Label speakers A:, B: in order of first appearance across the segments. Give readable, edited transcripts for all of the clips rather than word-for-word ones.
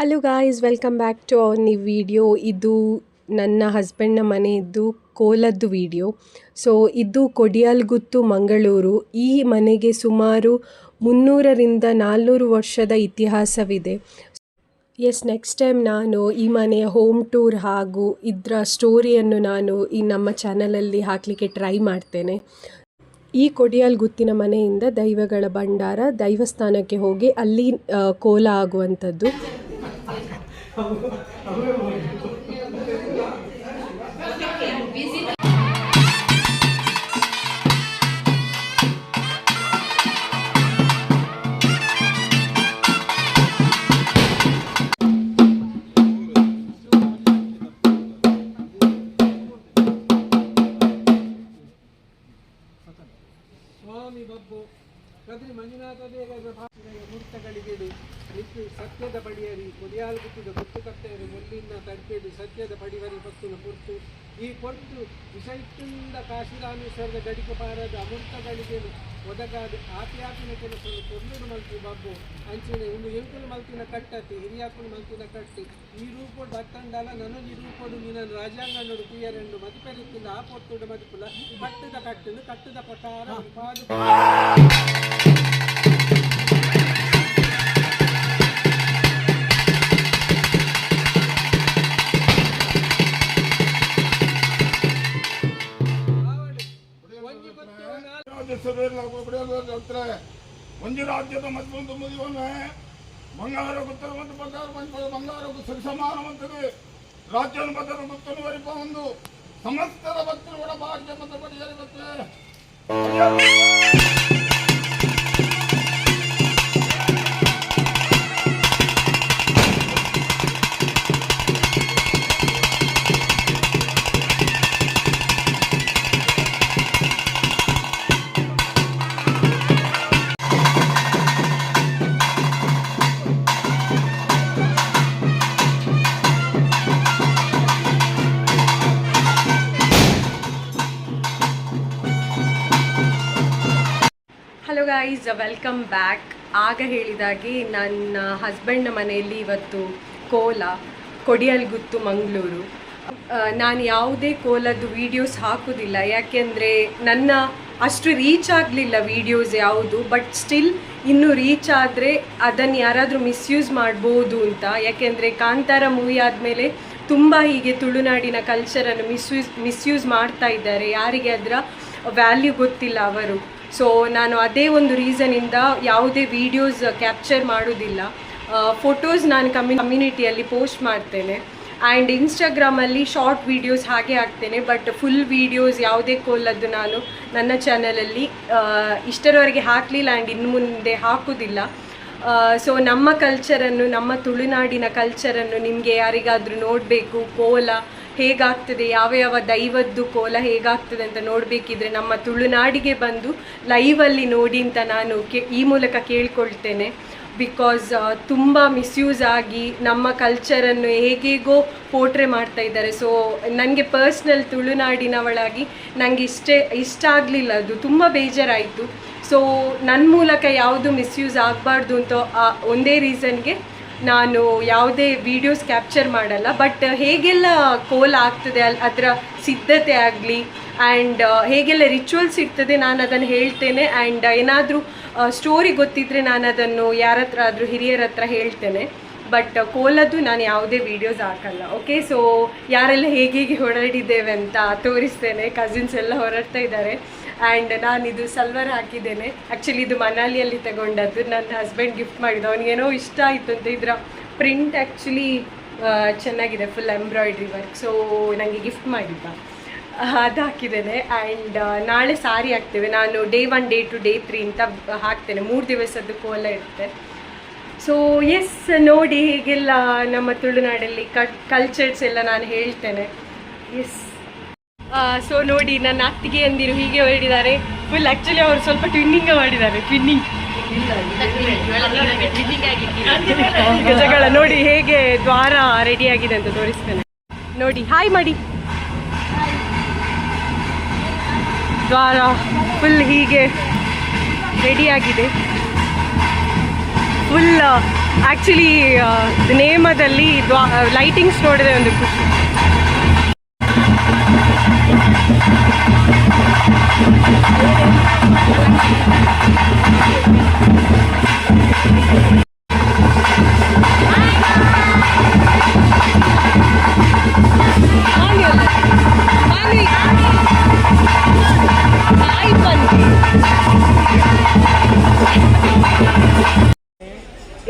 A: Hello guys, welcome back to our new video. ಇದು ನನ್ನ ಹಸ್ಬೆಂಡ್ನ ಮನೆಯದ್ದು ಕೋಲದ್ದು video. So ಇದು ಕೊಡಿಯಾಲ್ಗುತ್ತು, ಮಂಗಳೂರು. ಈ ಮನೆಗೆ ಸುಮಾರು 300ರಿಂದ 400 ವರ್ಷದ ಇತಿಹಾಸವಿದೆ. ನೆಕ್ಸ್ಟ್ ಟೈಮ್ ನಾನು ಈ ಮನೆಯ ಹೋಮ್ ಟೂರ್ ಹಾಗೂ ಇದರ ಸ್ಟೋರಿಯನ್ನು ನಾನು ಈ ನಮ್ಮ ಚಾನಲಲ್ಲಿ ಹಾಕಲಿಕ್ಕೆ ಟ್ರೈ ಮಾಡ್ತೇನೆ. ಈ ಕೊಡಿಯಾಲ್ಗುತ್ತಿನ ಮನೆಯಿಂದ ದೈವಗಳ ಭಂಡಾರ ದೈವಸ್ಥಾನಕ್ಕೆ ಹೋಗಿ ಅಲ್ಲಿ ಕೋಲ ಆಗುವಂಥದ್ದು.
B: ಸ್ವಾಮಿ ಬಬ್ಬು ಕದ್ರಿ ಮಂಜುನಾಥ ದೇವರ ಮೂರ್ತಗಳಿಗೆಡು ನಿತ್ಯ ಸತ್ಯದ ಪಡಿಯರಿ ಕೊಡಿಯಾಲ್ಗುತ್ತಿದ ಗುತ್ತು ಕಟ್ಟೆಯರಿ ಮುಲ್ಲಿನ ತಡ್ಪೇಡು ಸತ್ಯದ ಪಡಿವರಿ ಪಕ್ಕುನ ಪುರ್ತು ಈ ಕೊಟ್ಟು ವಿಷಯದಿಂದ ಕಾಶಿರಾಮೇಶ್ವರದ ಗಡಿಕ ಪಾರದ ಅಮೃತಗಳಿಗೆ ಒದಗಾದ ಆತ್ಯಾಪಿನ ಕೆಲಸವನ್ನು ಕೊಲ್ಲೂರು ಮಲ್ತಿ ಬಬ್ಬು ಅಂಚಿನ ಒಂದು ಎಂಕುಲು ಮಲ್ತಿನ ಕಟ್ಟತಿ ಹಿರಿಯಾಪುಲು ಮಲ್ತಿನ ಕಟ್ಟಿ ಈ ರೂಪೋಡು ಬತ್ತಂಡಲ ನನಗೆ ಈ ರೂಪೋಡು ನಿನ್ನ ರಾಜ್ಯಾಂಗಣ್ಣು ಕುಯ್ಯರೆಂಡು ಮದಿಪೆರುತ್ತಿಲ್ಲ ಆ ಪೊತ್ತುಡು ಮದಿಪುಲ ಕಟ್ಟದ ಕಟ್ಟನ್ನು ಕಟ್ಟದ ಪ್ರಕಾರ
C: ಒಂದು ರಾಜ್ಯದ ಮತ್ತೊಂದು ಮುದಿವನು ಬಂಗಾರ ಗುತ್ತರ ಮತ್ತು ಬಂಗಾರ ಸರಿ ಸಮಾನವಂತದೆ ರಾಜ್ಯವನ್ನು ಬದಲು ಗುತ್ತನ್ನು ವರಿಪ ಒಂದು ಸಮಸ್ತರ ಭಕ್ತರುಗಳ ಭಾಗ್ಯ ಮತ್ತು ಪಡಿಯರಿ ಬರ್ತದೆ.
A: Hello guys, welcome back. ಆಗ ಹೇಳಿದಾಗೆ ನನ್ನ ಹಸ್ಬೆಂಡ್ನ ಮನೆಯಲ್ಲಿ ಇವತ್ತು ಕೋಲ, ಕೊಡಿಯಾಲ್ಗುತ್ತು, ಮಂಗಳೂರು. ನಾನು ಯಾವುದೇ ಕೋಲದ್ದು ವೀಡಿಯೋಸ್ ಹಾಕೋದಿಲ್ಲ, ಯಾಕೆಂದರೆ ನನ್ನ ಅಷ್ಟು ರೀಚ್ ಆಗಲಿಲ್ಲ ವೀಡಿಯೋಸ್ ಯಾವುದು. ಬಟ್ ಸ್ಟಿಲ್ ಇನ್ನೂ ರೀಚ್ ಆದರೆ ಅದನ್ನು ಯಾರಾದರೂ ಮಿಸ್ಯೂಸ್ ಮಾಡ್ಬೋದು ಅಂತ. ಯಾಕೆಂದರೆ ಕಾಂತಾರ ಮೂವಿ ಆದಮೇಲೆ ತುಂಬ ಹೀಗೆ ತುಳುನಾಡಿನ ಕಲ್ಚರನ್ನು ಮಿಸ್ಯೂಸ್ ಮಾಡ್ತಾ ಇದ್ದಾರೆ. ಯಾರಿಗೆ ಅದರ ವ್ಯಾಲ್ಯೂ ಗೊತ್ತಿಲ್ಲ ಅವರು. ಸೊ ನಾನು ಅದೇ ಒಂದು ರೀಸನಿಂದ ಯಾವುದೇ ವೀಡಿಯೋಸ್ ಕ್ಯಾಪ್ಚರ್ ಮಾಡೋದಿಲ್ಲ. ಫೋಟೋಸ್ ನಾನು ಕಮ್ಯುನಿಟಿಯಲ್ಲಿ ಪೋಸ್ಟ್ ಮಾಡ್ತೇನೆ ಆ್ಯಂಡ್ ಇನ್ಸ್ಟಾಗ್ರಾಮಲ್ಲಿ ಶಾರ್ಟ್ ವೀಡಿಯೋಸ್ ಹಾಗೆ ಹಾಕ್ತೇನೆ. ಬಟ್ ಫುಲ್ ವೀಡಿಯೋಸ್ ಯಾವುದೇ ಕೋಲದ್ದು ನಾನು ನನ್ನ ಚಾನಲಲ್ಲಿ ಇಷ್ಟರವರೆಗೆ ಹಾಕಲಿಲ್ಲ ಆ್ಯಂಡ್ ಇನ್ನು ಮುಂದೆ ಹಾಕೋದಿಲ್ಲ. ಸೊ ನಮ್ಮ ಕಲ್ಚರನ್ನು, ನಮ್ಮ ತುಳುನಾಡಿನ ಕಲ್ಚರನ್ನು ನಿಮಗೆ ಯಾರಿಗಾದರೂ ನೋಡಬೇಕು, ಕೋಲ ಹೇಗಾಗ್ತದೆ, ಯಾವ ಯಾವ ದೈವದ್ದು ಕೋಲ ಹೇಗಾಗ್ತದೆ ಅಂತ ನೋಡಬೇಕಿದ್ರೆ ನಮ್ಮ ತುಳುನಾಡಿಗೆ ಬಂದು ಲೈವಲ್ಲಿ ನೋಡಿ ಅಂತ ನಾನು ಈ ಮೂಲಕ ಕೇಳ್ಕೊಳ್ತೇನೆ. ಬಿಕಾಸ್ ತುಂಬ ಮಿಸ್ಯೂಸ್ ಆಗಿ ನಮ್ಮ ಕಲ್ಚರನ್ನು ಹೇಗೇಗೋ ಪೋಟ್ರೆ ಮಾಡ್ತಾ ಇದ್ದಾರೆ. ಸೊ ನನಗೆ ಪರ್ಸ್ನಲ್ ತುಳುನಾಡಿನವಳಾಗಿ ನನಗೆ ಇಷ್ಟ ಆಗಲಿಲ್ಲ, ಅದು ತುಂಬ ಬೇಜಾರಾಯಿತು. ಸೊ ನನ್ನ ಮೂಲಕ ಯಾವುದು ಮಿಸ್ಯೂಸ್ ಆಗಬಾರ್ದು ಅಂತ ಒಂದೇ ರೀಸನ್ಗೆ ನಾನು ಯಾವುದೇ ವೀಡಿಯೋಸ್ ಕ್ಯಾಪ್ಚರ್ ಮಾಡಲ್ಲ. ಬಟ್ ಹೇಗೆಲ್ಲ ಕೋಲ ಆಗ್ತದೆ, ಅದರ ಸಿದ್ಧತೆ ಆಗಲಿ ಆ್ಯಂಡ್ ಹೇಗೆಲ್ಲ ರಿಚುವಲ್ಸ್ ಇರ್ತದೆ ನಾನು ಅದನ್ನು ಹೇಳ್ತೇನೆ. ಆ್ಯಂಡ್ ಏನಾದರೂ ಸ್ಟೋರಿ ಗೊತ್ತಿದ್ದರೆ ನಾನು ಅದನ್ನು ಯಾರ ಹತ್ರ ಆದರೂ ಹಿರಿಯರ ಹತ್ರ ಹೇಳ್ತೇನೆ. ಬಟ್ ಕೋಲದ್ದು ನಾನು ಯಾವುದೇ ವೀಡಿಯೋಸ್ ಹಾಕಲ್ಲ. ಓಕೆ, ಸೊ ಯಾರೆಲ್ಲ ಹೇಗೆ ಹೊರಡಿದ್ದೇವೆ ಅಂತ ತೋರಿಸ್ತೇನೆ. ಕಸಿನ್ಸ್ ಎಲ್ಲ ಹೊರಡ್ತಾ ಇದ್ದಾರೆ. ಆ್ಯಂಡ್ ನಾನಿದು ಸಲ್ವಾರ್ ಹಾಕಿದ್ದೇನೆ. ಆ್ಯಕ್ಚುಲಿ ಇದು ಮನಾಲಿಯಲ್ಲಿ ತಗೊಂಡದ್ದು, ನನ್ನ ಹಸ್ಬೆಂಡ್ ಗಿಫ್ಟ್ ಮಾಡಿದ್ದು. ಅವನಿಗೇನೋ ಇಷ್ಟ ಆಯಿತು ಅಂತ. ಇದರ ಪ್ರಿಂಟ್ ಆ್ಯಕ್ಚುಲಿ ಚೆನ್ನಾಗಿದೆ, ಫುಲ್ ಎಂಬ್ರಾಯ್ಡ್ರಿ ವರ್ಕ್. ಸೊ ನನಗೆ ಗಿಫ್ಟ್ ಮಾಡಿದ್ದ, ಅದು ಹಾಕಿದ್ದೇನೆ. ಆ್ಯಂಡ್ ನಾಳೆ ಸಾರಿ ಹಾಕ್ತೇವೆ. ನಾನು ಡೇ 1, ಡೇ 2, ಡೇ 3 ಅಂತ ಹಾಕ್ತೇನೆ. 3 ದಿವಸದ್ದು ಕೋಲ ಇರುತ್ತೆ. ಸೊ ನೋಡಿ ಹೀಗೆಲ್ಲ ನಮ್ಮ ತುಳುನಾಡಲ್ಲಿ ಕಲ್ಚರ್ಸ್ ಎಲ್ಲ ನಾನು ಹೇಳ್ತೇನೆ. ಸೊ ನೋಡಿ ನನ್ನ ಅತ್ತಿಗೆ ಅಂದಿರು ಹೀಗೆ ಹೊರಡಿದ್ದಾರೆ. ಫುಲ್ ಆ್ಯಕ್ಚುಲಿ ಅವರು ಸ್ವಲ್ಪ ಟ್ವಿನ್ನಿಂಗ್ ಮಾಡಿದ್ದಾರೆ. ಗಜಗಳ ನೋಡಿ ಹೇಗೆ ದ್ವಾರ ರೆಡಿಯಾಗಿದೆ ಅಂತ ತೋರಿಸ್ತೇನೆ. ನೋಡಿ, ಹಾಯ್ ಮಾಡಿ. ದ್ವಾರ ಫುಲ್ ಹೀಗೆ ರೆಡಿಯಾಗಿದೆ. ಫುಲ್ ಆ್ಯಕ್ಚುಲಿ ನೇಮದಲ್ಲಿ ಲೈಟಿಂಗ್ಸ್ ನೋಡಿದ್ರೆ ಒಂದು ಖುಷಿ.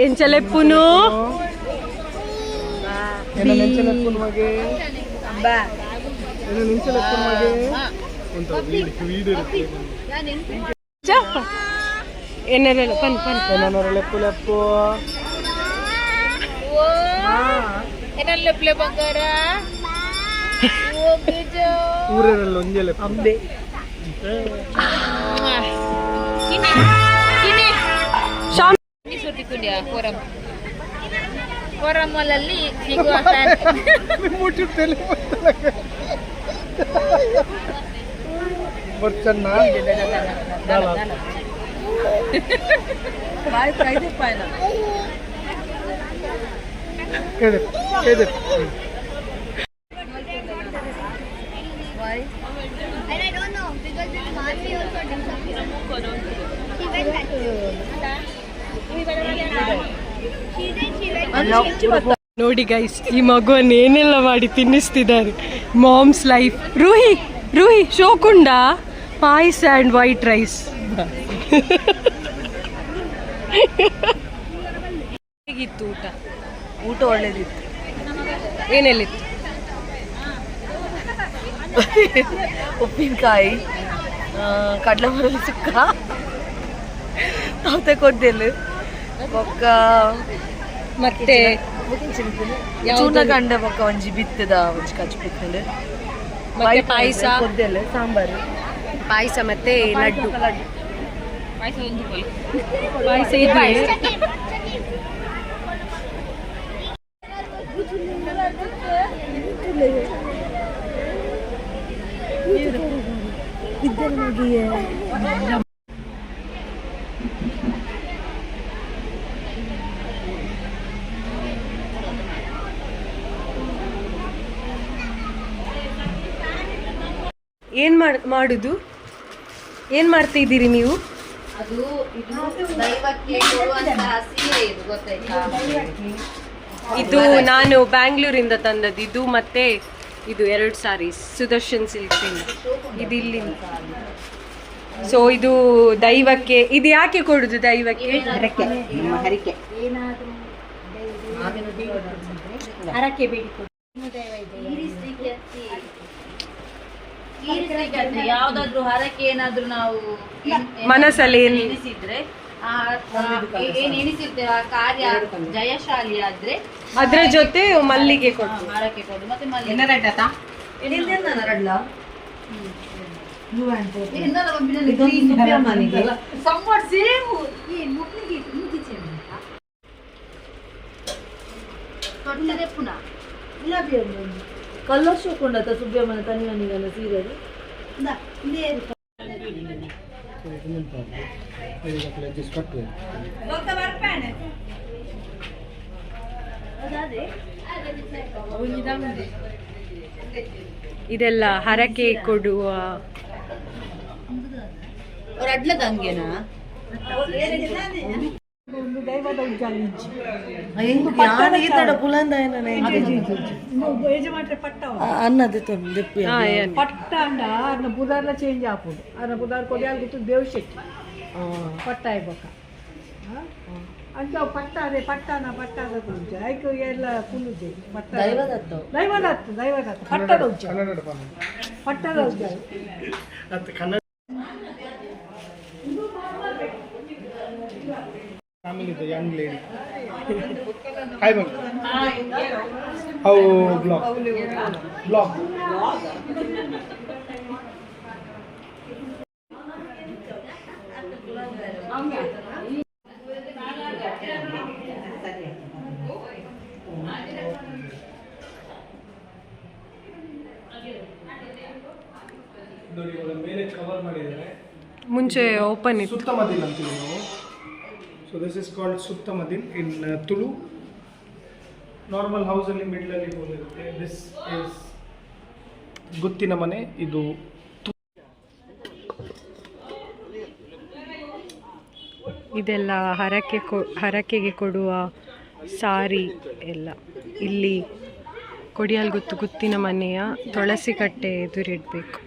A: ఏం చెలెప్పును
B: ಊರಲ್ಲೊಂಜೆಲೆ
D: ಕೊರಮಲಲ್ಲಿ ಸಿಗುವ
E: And I don't know because this Marcy also did something. She went back.
A: ನೋಡಿ ಗೈಸ್, ಈ ಮಗುವನ್ನು ಏನೆಲ್ಲ ಮಾಡಿ ತಿನ್ನಿಸ್ತಿದ್ದಾರೆ. Moms life. ರೂಹಿ ರೂಹಿ ಶೋಕುಂಡ ಪಾಯ್ಸ್ ಆ್ಯಂಡ್ ವೈಟ್ ರೈಸ್. ಹೇಗಿತ್ತು ಊಟ?
F: ಊಟ ಒಳ್ಳೇದಿತ್ತು.
A: ಏನೆಲ್ಲಿತ್ತು?
F: ಉಪ್ಪಿನಕಾಯಿ, ಕಡಲೆಬರಲು ಸುಕ್ಕ, ತವತೆ ಕೊದ್ದೆಲು, ಬೊಕ್ಕ
A: ಮತ್ತೆ
F: ಚೂರ್ಣಗಂಡ ಬೊಕ್ಕ ಒಂಜಿ ಬಿತ್ತದ ಒಂಜಿ ಕಚ್ಚು ಬಿತ್ತಲು,
A: ಮತ್ತೆ ಪಾಯಸ,
F: ಕೊದ್ದೆಲು, ಸಾಂಬಾರು,
A: ಪಾಯಸ ಮತ್ತೆ ಲಡ್ಡು. ಪಾಯಸ ಏನ್ ಮಾಡುದು? ಏನ್ ಮಾಡ್ತಾ ಇದ್ದೀರಿ ನೀವು?
D: ಅದು ಇದು ದೈವಕ್ಕೆ ಕೊಡುವಂತ ಸೀರೆ ಇದು ಗೊತ್ತಾಯ್ತಾ?
A: ಇದು ನಾನು ಬ್ಯಾಂಗ್ಳೂರಿಂದ ತಂದದ್ದು. ಇದು ಮತ್ತೆ ಇದು 2 ಸಾರೀಸ್ ಸುದರ್ಶನ್ ಸಿಲ್ಕ್ಸ್ ಇಂದ. ಇದು ಇಲ್ಲಿ. ಸೊ ಇದು ದೈವಕ್ಕೆ. ಇದು ಯಾಕೆ ಕೊಡುದು ದೈವಕ್ಕೆ?
D: ಹರಕೆ
A: ಹರಕೆ ಬೇಡಿ ಕೊಡು.
D: ಯಾವ್ದಾದ್ರು ಹರಕೆ ಏನಾದ್ರು ನಾವು
A: ಮನಸ್ಸಲ್ಲಿ
D: ಎನಿಸಿದ್ರೆ ಏನ್ ಎನಿಸಿರ್ತೇವೆ ಆ ಕಾರ್ಯ ಜಯಶಾಲಿ ಆದ್ರೆ
A: ಅದ್ರ ಜೊತೆ ಮಲ್ಲಿಗೆ ಕೊಟ್ಟು
D: ಹರಕೆ ಕೊಡು. ಮತ್ತೆ
F: ಕಲ್ಲರ್ಶಕೊಂಡ ಸುಬ್ರಹ್ಮಣ್ಯ ತನಿವನಿಗನ ಸೀರೆದು
A: ಇದೆಲ್ಲ ಹರಕೆ ಕೊಡುವ
D: ಅಡ್ಲದಂಗೆನಾ
F: ಅನ್ನದ
B: ಪಟ್ಟಾಂಡ ಅನ್ನ ಬುಧಾರ್ಲ ಚೇಂಜ್ ಆಪುಂಡು. ಅನ್ನ ಬುಧಾರ್ ಕೊಡಿಯಾಲ್ ಗುತ್ತು ದೇವಶೆಟ್ಟಿ ಪಟ್ಟ ಇಬ್ಬಕ ಅಂಚ ಪಟ್ಟಾದೆ ಪಟ್ಟಾದ ಕುಂಚ ಐಕು ಎಲ್ಲ ಕುಂದುಜೆ ಪಟ್ಟ ದೈವದತ್ತ ಪಟ್ಟದ ಉಜ್ಜ ಪಟ್ಟದ ಉಜ್ಜ
G: Family, the young lady. Hi, ma'am. How blog? Blog.
A: ಮುಂಚೆ ಓಪನ್ ಇತ್ತು.
G: ಸುತ್ತಮದಿಲ್ಲ ಅಂತೀವಿ ನಾವು. ಸೊ ದಿಸ್ ಇಸ್ ಕಾಲ್ಡ್ ಸುತ್ತ ಮದಿಲ್ ಇನ್ ತುಳು. ನಾರ್ಮಲ್ ಹೌಸಲ್ಲಿ ಮಿಡ್ಲಲ್ಲಿ ಹೋಲ್ ಇರುತ್ತೆ. ದಿಸ್ ಇಸ್ ಗುತ್ತಿನ ಮನೆ. ಇದು
A: ಇದೆಲ್ಲ ಹರಕೆಗೆ ಕೊಡುವ ಸಾರಿ ಎಲ್ಲ. ಇಲ್ಲಿ ಕೊಡಿಯಾಲ್ಗುತ್ತು ಗುತ್ತಿನ ಮನೆಯ ತುಳಸಿ ಕಟ್ಟೆ ಎದುರಿಡಬೇಕು.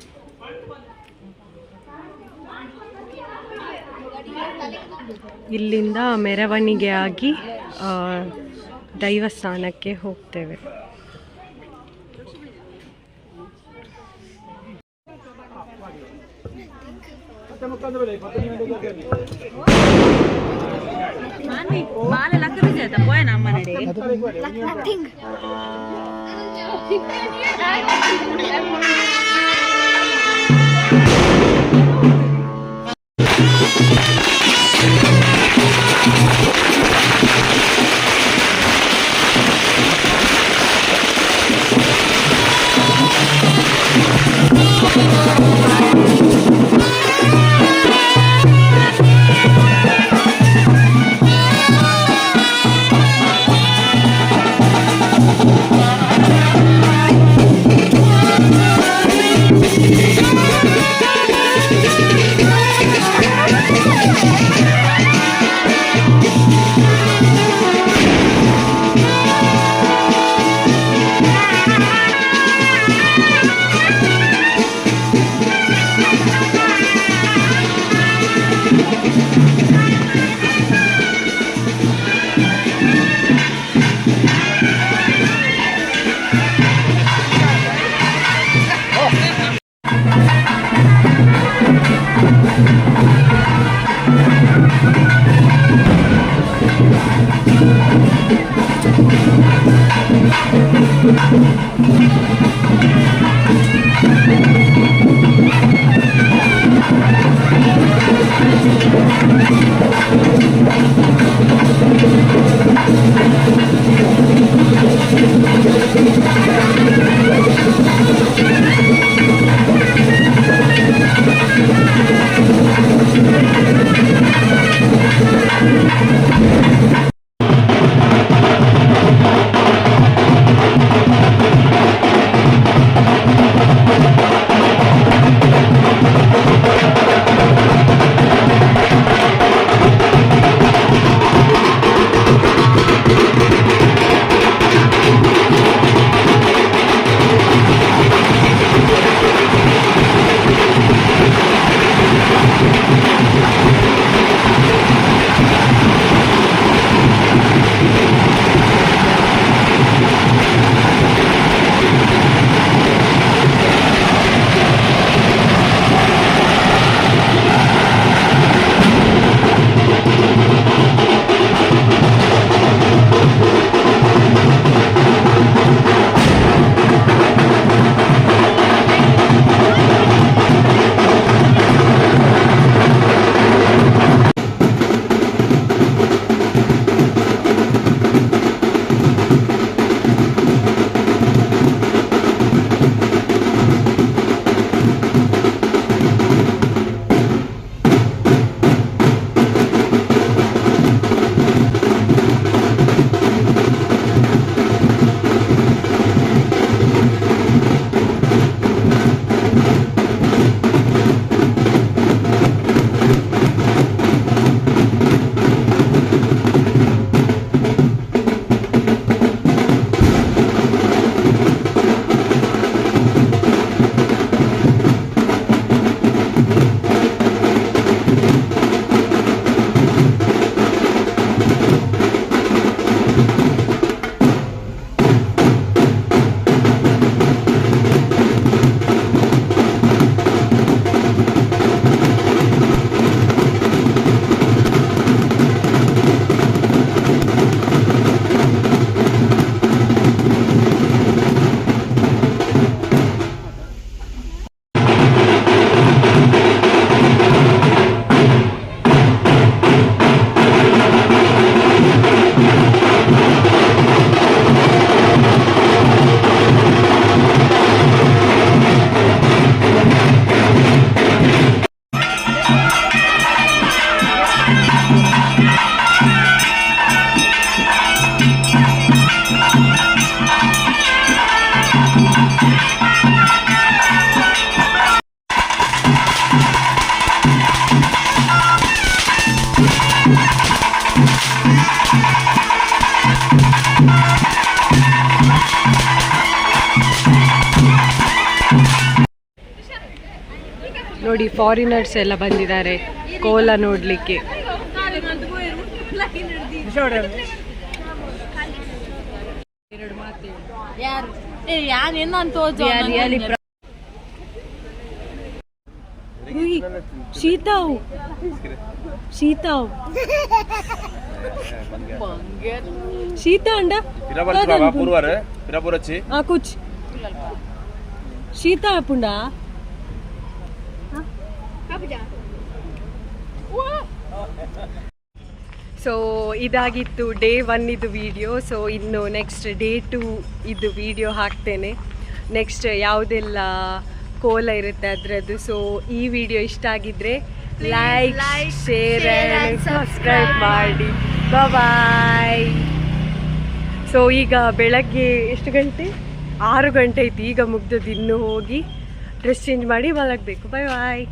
A: ಇಲ್ಲಿಂದ ಮೆರವಣಿಗೆ ಆಗಿ ದೈವಸ್ಥಾನಕ್ಕೆ ಹೋಗ್ತೇವೆ. ನೋಡಿ ಫಾರಿನರ್ಸ್ ಎಲ್ಲ ಬಂದಿದ್ದಾರೆ ಕೋಲ ನೋಡಲಿಕ್ಕೆ. ಶೀತಾವ್ ಶೀತಾವ್ ಶೀತಾ ಅಂಡ ಕುಚ್ ಶೀತಾ ಪುಂಡ. ಸೊ ಇದಾಗಿತ್ತು ಡೇ 1 ಇದು ವಿಡಿಯೋ. ಸೊ ಇನ್ನು ನೆಕ್ಸ್ಟ್ ಡೇ 2 ಇದು ವಿಡಿಯೋ ಹಾಕ್ತೇನೆ. ನೆಕ್ಸ್ಟ್ ಯಾವುದೆಲ್ಲ ಕೋಲ ಇರುತ್ತೆ ಅದರದ್ದು. ಸೊ ಈ ವಿಡಿಯೋ ಇಷ್ಟ ಆಗಿದ್ರೆ ಲೈಕ್ ಶೇರ್ ಆ್ಯಂಡ್ ಸಬ್ಸ್ಕ್ರೈಬ್ ಮಾಡಿ. ಬಾಯ್. ಸೊ ಈಗ ಬೆಳಗ್ಗೆ ಎಷ್ಟು ಗಂಟೆ? 6 ಗಂಟೆ ಆಯ್ತು. ಈಗ ಮುಗ್ದದ್ದು. ಇನ್ನೂ ಹೋಗಿ ಡ್ರೆಸ್ ಚೇಂಜ್ ಮಾಡಿ ಮಲಗಬೇಕು. ಬಾಯ್.